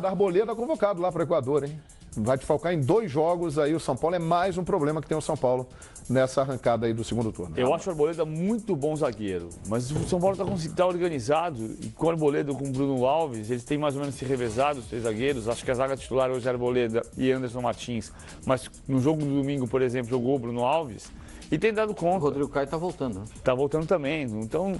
Arboleda convocado lá para o Equador, hein? Vai desfalcar em 2 jogos aí o São Paulo. É mais um problema que tem o São Paulo nessa arrancada aí do segundo turno. Eu acho o Arboleda muito bom zagueiro, mas o São Paulo está organizado. E com o Arboleda, com o Bruno Alves, eles têm mais ou menos se revezado, os 3 zagueiros. Acho que a zaga titular hoje é Arboleda e Anderson Martins. Mas no jogo do domingo, por exemplo, jogou o Bruno Alves e tem dado conta. O Rodrigo Caio está voltando, né? Está voltando também. Então,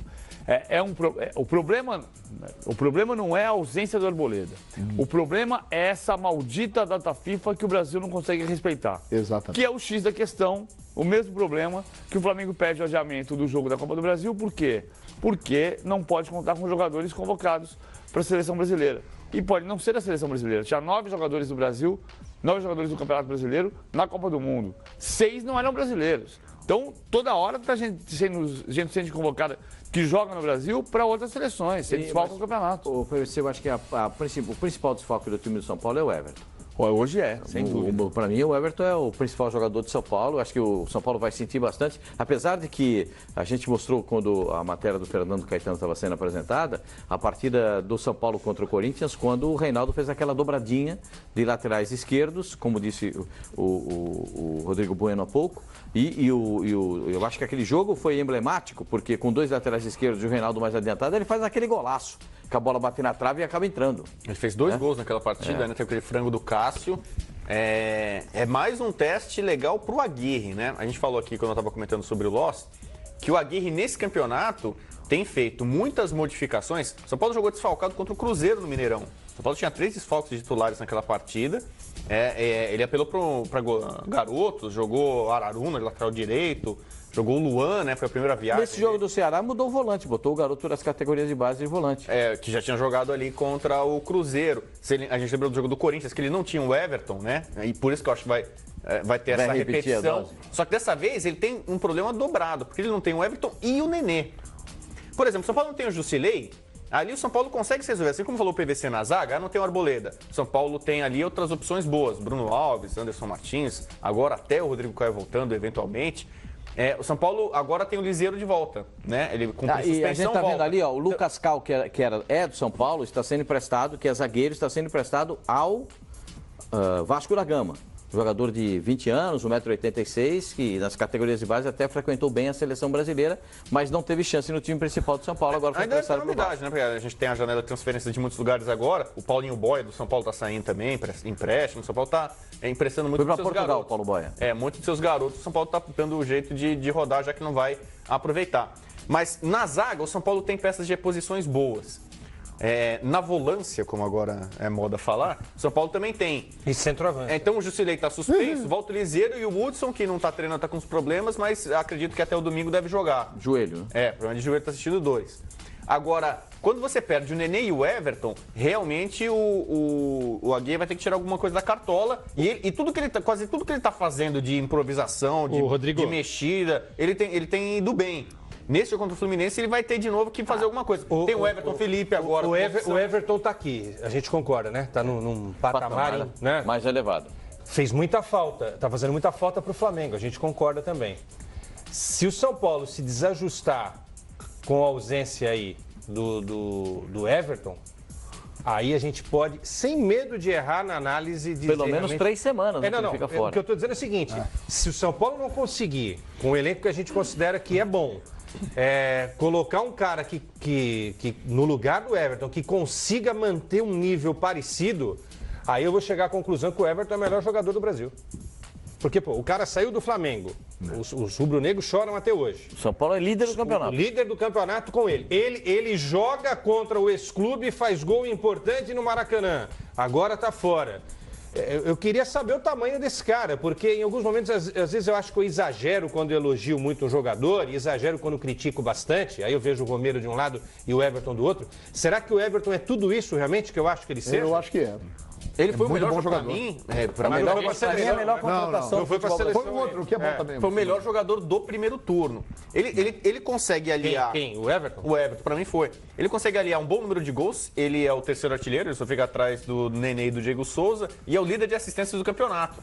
o problema não é a ausência do Arboleda. O problema é essa maldita data FIFA que o Brasil não consegue respeitar. Exatamente. Que é o X da questão, o mesmo problema que o Flamengo pede o adiamento do jogo da Copa do Brasil. Por quê? Porque não pode contar com jogadores convocados para a seleção brasileira. E pode não ser a seleção brasileira. Tinha 9 jogadores do Brasil, 9 jogadores do Campeonato Brasileiro na Copa do Mundo. 6 não eram brasileiros. Então, toda hora está gente sendo convocada que joga no Brasil para outras seleções, sem desfalque no campeonato. O PVC, eu acho que o principal desfalque do time do São Paulo é o Everton. Hoje é, sem dúvida. Para mim, o Everton é o principal jogador de São Paulo. Acho que o São Paulo vai sentir bastante. Apesar de que a gente mostrou quando a matéria do Fernando Caetano estava sendo apresentada, a partida do São Paulo contra o Corinthians, quando o Reinaldo fez aquela dobradinha de laterais esquerdos, como disse o Rodrigo Bueno há pouco. Eu acho que aquele jogo foi emblemático, porque com 2 laterais esquerdos e o Reinaldo mais adiantado, ele faz aquele golaço, que a bola bate na trave e acaba entrando. Ele fez 2 gols naquela partida, né? Tem aquele frango do Cássio. É mais um teste legal pro Aguirre, né? A gente falou aqui, quando eu estava comentando sobre o Loss, que o Aguirre, nesse campeonato, tem feito muitas modificações. São Paulo jogou desfalcado contra o Cruzeiro no Mineirão. São Paulo tinha 3 desfalques de titulares naquela partida. Ele apelou para garotos, jogou Araruna, lateral direito, jogou o Luan, né? Foi a primeira viagem. Nesse jogo do Ceará mudou o volante, botou o garoto das categorias de base de volante. Que já tinha jogado ali contra o Cruzeiro. A gente lembrou do jogo do Corinthians, que ele não tinha o Everton, né? E por isso que eu acho que vai ter essa repetição. Só que dessa vez ele tem um problema dobrado, porque ele não tem o Everton e o Nenê. Por exemplo, o São Paulo não tem o Jusilei. Ali o São Paulo consegue se resolver. Assim como falou o PVC na zaga, não tem o Arboleda. O São Paulo tem ali outras opções boas. Bruno Alves, Anderson Martins, agora até o Rodrigo Caio voltando eventualmente. O São Paulo agora tem o Liseiro de volta, né? Ele cumpriu suspensão. E a gente tá vendo ali, ó, o Lucas Cal, que é do São Paulo, está sendo emprestado, que é zagueiro, está sendo emprestado ao Vasco da Gama. Jogador de 20 anos, 1,86 m, que nas categorias de base até frequentou bem a seleção brasileira, mas não teve chance no time principal do São Paulo. Agora foi ainda é novidade, né? Porque a gente tem a janela de transferência de muitos lugares agora. O Paulinho Boia do São Paulo está saindo também, empréstimo. O São Paulo está emprestando muito dos seus Portugal, garotos. Paulo Boia. Muitos dos seus garotos. O São Paulo está dando o jeito de rodar, já que não vai aproveitar. Mas na zaga, o São Paulo tem peças de reposições boas. Na volância, como agora é moda falar, o São Paulo também tem. E centroavante. Então o Jusilei está suspenso, volta o Liseiro e o Hudson, que não está treinando, está com uns problemas, mas acredito que até o domingo deve jogar. Joelho, né? Problema de joelho, está assistindo 2. Agora, quando você perde o Nenê e o Everton, realmente o Aguirre vai ter que tirar alguma coisa da cartola. E quase tudo que ele está fazendo de improvisação, de mexida, ele tem ido bem. Nesse jogo contra o Fluminense, ele vai ter de novo que fazer alguma coisa. Tem o Everton Felipe agora. O Everton tá aqui, a gente concorda, né? Tá num patamar, né? Mais elevado. Fez muita falta, tá fazendo muita falta pro Flamengo, a gente concorda também. Se o São Paulo se desajustar com a ausência aí do Everton, aí a gente pode, sem medo de errar na análise, dizer... Pelo menos 3 semanas, né, não, fica fora. O que eu tô dizendo é o seguinte, se o São Paulo não conseguir, com o elenco que a gente considera que é bom, colocar um cara que no lugar do Everton, que consiga manter um nível parecido, aí eu vou chegar à conclusão que o Everton é o melhor jogador do Brasil. Porque, o cara saiu do Flamengo. Os rubro-negros choram até hoje. O São Paulo é líder do campeonato. O líder do campeonato com ele. Ele joga contra o ex-clube e faz gol importante no Maracanã. Agora tá fora. Eu queria saber o tamanho desse cara, porque em alguns momentos, às vezes eu acho que eu exagero quando eu elogio muito um jogador e exagero quando critico bastante. Aí eu vejo o Romero de um lado e o Everton do outro. Será que o Everton é tudo isso realmente que eu acho que ele seja? Eu acho que é. Ele foi o melhor bom jogador. Pra mim. A melhor contratação. Não foi pra seleção. Foi o outro, que é bom também. Foi o melhor jogador do primeiro turno. Ele consegue aliar... Quem? O Everton? O Everton, pra mim foi. Ele consegue aliar um bom número de gols, ele é o 3º artilheiro, ele só fica atrás do Nenê e do Diego Souza, e é o líder de assistências do campeonato.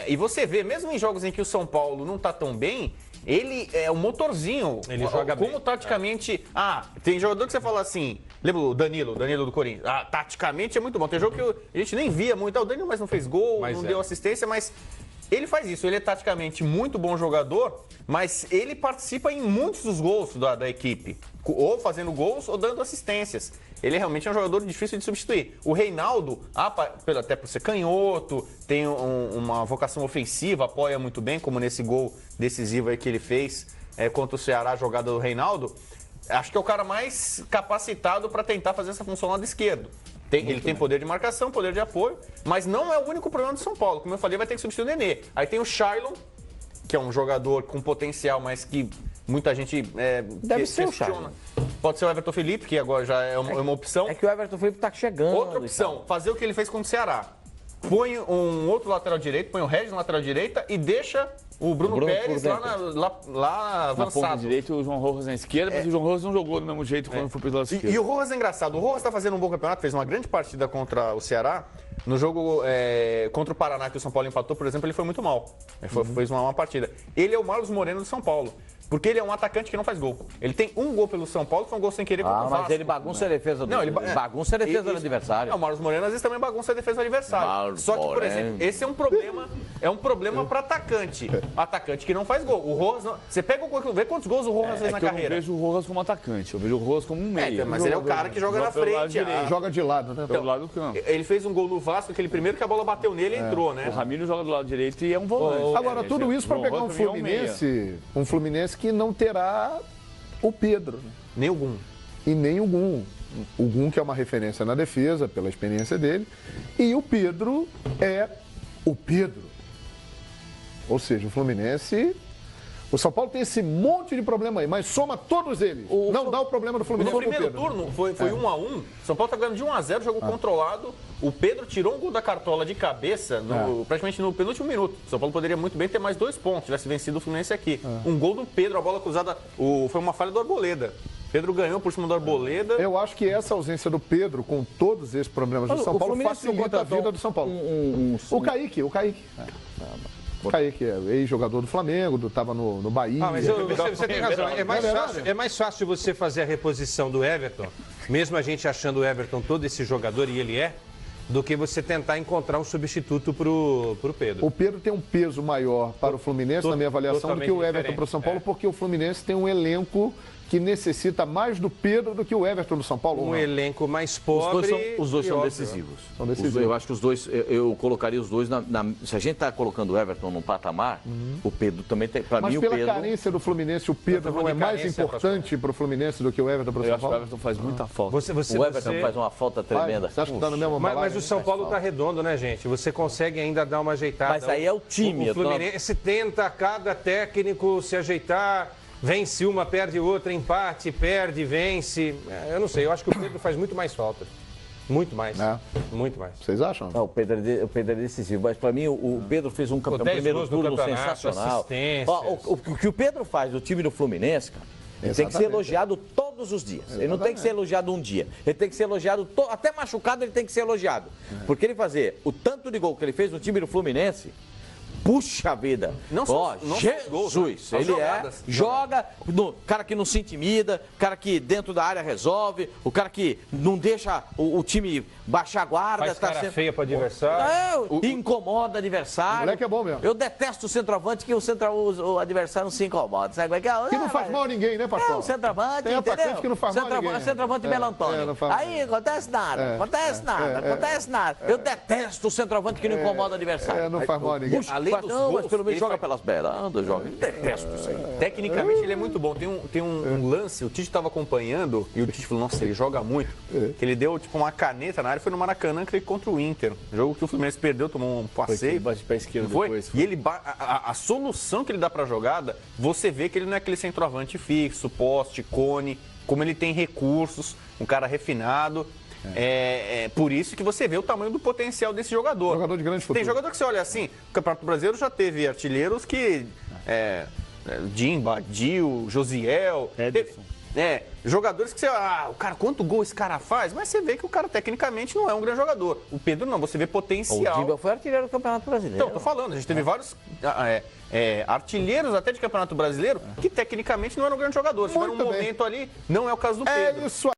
E você vê, mesmo em jogos em que o São Paulo não tá tão bem, Ele é um motorzinho. Ele joga como bem. taticamente... tem jogador que você fala assim... Lembra o Danilo do Corinthians? Taticamente é muito bom. Tem jogo que a gente nem via muito. O Danilo mas não fez gol, não deu assistência, mas... Ele faz isso, ele é taticamente muito bom jogador, mas ele participa em muitos dos gols da equipe. Ou fazendo gols ou dando assistências. Ele realmente é um jogador difícil de substituir. O Reinaldo, até por ser canhoto, tem uma vocação ofensiva, apoia muito bem, como nesse gol decisivo aí que ele fez contra o Ceará, a jogada do Reinaldo. Acho que é o cara mais capacitado para tentar fazer essa função lá do esquerdo. Ele tem poder de marcação, poder de apoio, mas não é o único problema do São Paulo. Como eu falei, vai ter que substituir o Nenê. Aí tem o Shailon, que é um jogador com potencial, mas que muita gente Deve ser o Shailon. Pode ser o Everton Felipe, que agora já é uma opção. É que o Everton Felipe tá chegando. Outra opção, fazer o que ele fez contra o Ceará. Põe um outro lateral direito, põe o Regis na lateral direita e deixa o Bruno Pérez lá avançado. Na ponta direita, o João Rojas na esquerda, mas o João Rojas não jogou do mesmo jeito quando foi pelo lado esquerdo. E o Rojas é engraçado. O Rojas está fazendo um bom campeonato, fez uma grande partida contra o Ceará. No jogo contra o Paraná, que o São Paulo empatou, por exemplo, ele foi muito mal. Ele fez uma partida. Ele é o Marlos Moreno do São Paulo. Porque ele é um atacante que não faz gol. Ele tem um gol pelo São Paulo, foi um gol sem querer contra o Vasco. Mas ele bagunça a defesa do bagunça a defesa do adversário. O Marlos Moreno às vezes também bagunça a defesa do adversário. Só que, por exemplo, esse é um problema para atacante. Atacante que não faz gol. O Rojas, você pega o gol, vê quantos gols o Rojas fez na carreira. Eu não vejo o Rojas como atacante, eu vejo o Rojas como um meia. Mas ele é o cara que joga na frente. Joga de lado, né? Pelo lado do campo. Ele fez um gol no Vasco, aquele primeiro que a bola bateu nele e entrou, né? O Ramiro joga do lado direito e é um volante. Agora, tudo isso para pegar um Fluminense que não terá o Pedro. Nem o Gum. E nem o Gum. O Gum, que é uma referência na defesa, pela experiência dele. E o Pedro é o Pedro. Ou seja, o Fluminense... O São Paulo tem esse monte de problema aí, mas soma todos eles. Não dá o problema do Fluminense. No primeiro turno foi 1-1. São Paulo tá ganhando de 1-0, jogo controlado. O Pedro tirou um gol da cartola de cabeça, praticamente no penúltimo minuto. O São Paulo poderia muito bem ter mais 2 pontos, tivesse vencido o Fluminense aqui. Um gol do Pedro, a bola cruzada, foi uma falha do Arboleda. Pedro ganhou por cima do Arboleda. Eu acho que essa ausência do Pedro, com todos esses problemas do São Paulo, facilita a vida do São Paulo. O Kaique. O Kaique é ex-jogador do Flamengo, estava no Bahia. Mas você tem razão. É mais fácil você fazer a reposição do Everton, mesmo a gente achando o Everton todo esse jogador, e ele do que você tentar encontrar um substituto pro Pedro. O Pedro tem um peso maior para o Fluminense, na minha avaliação, do que o Everton para o São Paulo, porque o Fluminense tem um elenco que necessita mais do Pedro do que o Everton do São Paulo. Um elenco mais pobre. Os dois são decisivos. Eu acho que os dois, eu colocaria os dois se a gente está colocando o Everton num patamar, o Pedro também tem. Para mim, o Pedro. Mas pela carência do Fluminense, o Pedro não é mais importante para o Fluminense do que o Everton para o São Paulo? Eu acho que o Everton faz muita falta. O Everton faz uma falta tremenda. Você acha que está no mesmo Mas o São Paulo está redondo, né, gente? Você consegue ainda dar uma ajeitada. Mas aí é o time. O Fluminense tenta, cada técnico, se ajeitar. Vence uma, perde outra, empate, perde, vence. Eu não sei, eu acho que o Pedro faz muito mais falta. Muito mais. Muito mais. Vocês acham? Não, o Pedro é decisivo, mas para mim o Pedro fez um primeiro turno sensacional. O que o Pedro faz no time do Fluminense, cara, ele tem que ser elogiado todos os dias. Ele não tem que ser elogiado um dia. Ele tem que ser elogiado, até machucado ele tem que ser elogiado. Porque ele fazer o tanto de gol que ele fez no time do Fluminense, puxa vida! Jesus! Ele joga, cara que não se intimida, cara que dentro da área resolve, o cara que não deixa o time baixar a guarda. Faz cara feia para adversário. Incomoda o adversário. O moleque é bom mesmo. Eu detesto o centroavante que o adversário não se incomoda. Sabe como é que Que não faz mal a ninguém, né, pastor? O centroavante, tem atacante que não faz mal a ninguém. Centroavante melantônico. Aí acontece nada, acontece nada. Eu detesto o centroavante que não incomoda o adversário. Não faz mal a ninguém. Mas pelo menos joga pelas beiradas, joga. Detesto isso aí. Tecnicamente ele é muito bom. Tem um lance, o Tite estava acompanhando e o Tite falou, nossa, ele joga muito. Que ele deu tipo uma caneta na área, foi no Maracanã, que ele contra o Inter. Jogo que o Fluminense perdeu, tomou um passeio. Bate pra esquerda depois. E ele, a solução que ele dá pra jogada, você vê que ele não é aquele centroavante fixo, poste, cone, como ele tem recursos, um cara refinado. É por isso que você vê o tamanho do potencial desse jogador. Jogador de grande futuro. Tem jogador que você olha assim, o Campeonato Brasileiro já teve artilheiros que... Dimba, Dil, Josiel... jogadores que você... o cara, quanto gol esse cara faz? Mas você vê que o cara, tecnicamente, não é um grande jogador. O Pedro não, você vê potencial. O Giba foi artilheiro do Campeonato Brasileiro. Então, tô falando, a gente teve vários artilheiros até de Campeonato Brasileiro que, tecnicamente, não eram grandes jogadores. Mas no momento ali, não é o caso do Pedro. É isso aí.